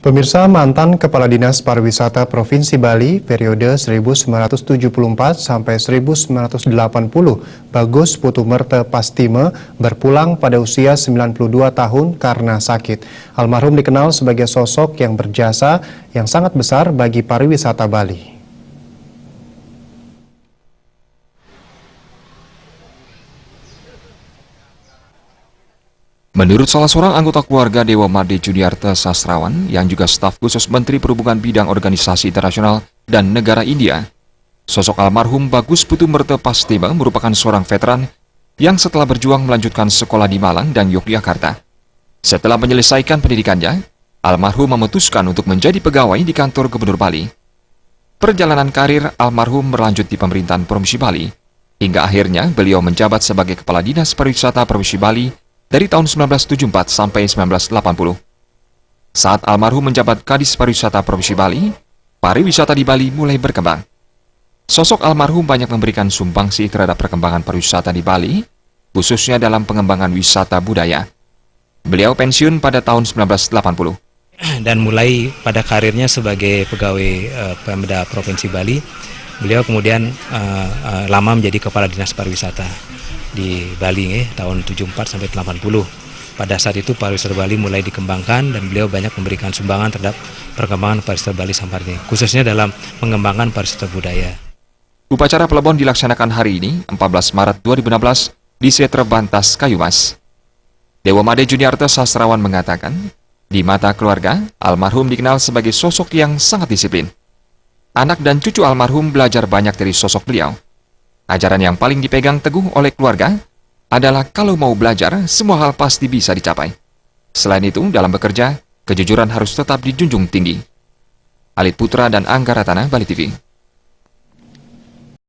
Pemirsa, mantan Kepala Dinas Pariwisata Provinsi Bali periode 1974 sampai 1980, Bagus Putumerte Pastime berpulang pada usia 92 tahun karena sakit. Almarhum dikenal sebagai sosok yang berjasa yang sangat besar bagi pariwisata Bali. Menurut salah seorang anggota keluarga Dewa Made Juniarte Sastrawan, yang juga staf khusus Menteri Perhubungan Bidang Organisasi Internasional dan Negara India, sosok almarhum Bagus Putumerte Pastime merupakan seorang veteran yang setelah berjuang melanjutkan sekolah di Malang dan Yogyakarta. Setelah menyelesaikan pendidikannya, almarhum memutuskan untuk menjadi pegawai di kantor Gubernur Bali. Perjalanan karir almarhum berlanjut di pemerintahan Provinsi Bali, hingga akhirnya beliau menjabat sebagai Kepala Dinas Pariwisata Provinsi Bali dari tahun 1974 sampai 1980. Saat almarhum menjabat Kadis Pariwisata Provinsi Bali, pariwisata di Bali mulai berkembang. Sosok almarhum banyak memberikan sumbangsi terhadap perkembangan pariwisata di Bali, khususnya dalam pengembangan wisata budaya. Beliau pensiun pada tahun 1980. Dan mulai pada karirnya sebagai pegawai Pemda Provinsi Bali, beliau kemudian lama menjadi Kepala Dinas Pariwisata di Bali tahun 74 sampai 80. Pada saat itu pariwisata Bali mulai dikembangkan dan beliau banyak memberikan sumbangan terhadap perkembangan pariwisata Bali sampai ini, khususnya dalam pengembangan pariwisata budaya. Upacara pelebon dilaksanakan hari ini, 14 Maret 2016, di Setre Bantas, Kayumas. Dewa Made Juniarte Sastrawan mengatakan, di mata keluarga, almarhum dikenal sebagai sosok yang sangat disiplin. Anak dan cucu almarhum belajar banyak dari sosok beliau. Ajaran yang paling dipegang teguh oleh keluarga adalah kalau mau belajar, semua hal pasti bisa dicapai. Selain itu, dalam bekerja, kejujuran harus tetap dijunjung tinggi. Alit Putra dan Angga Ratana, Bali TV.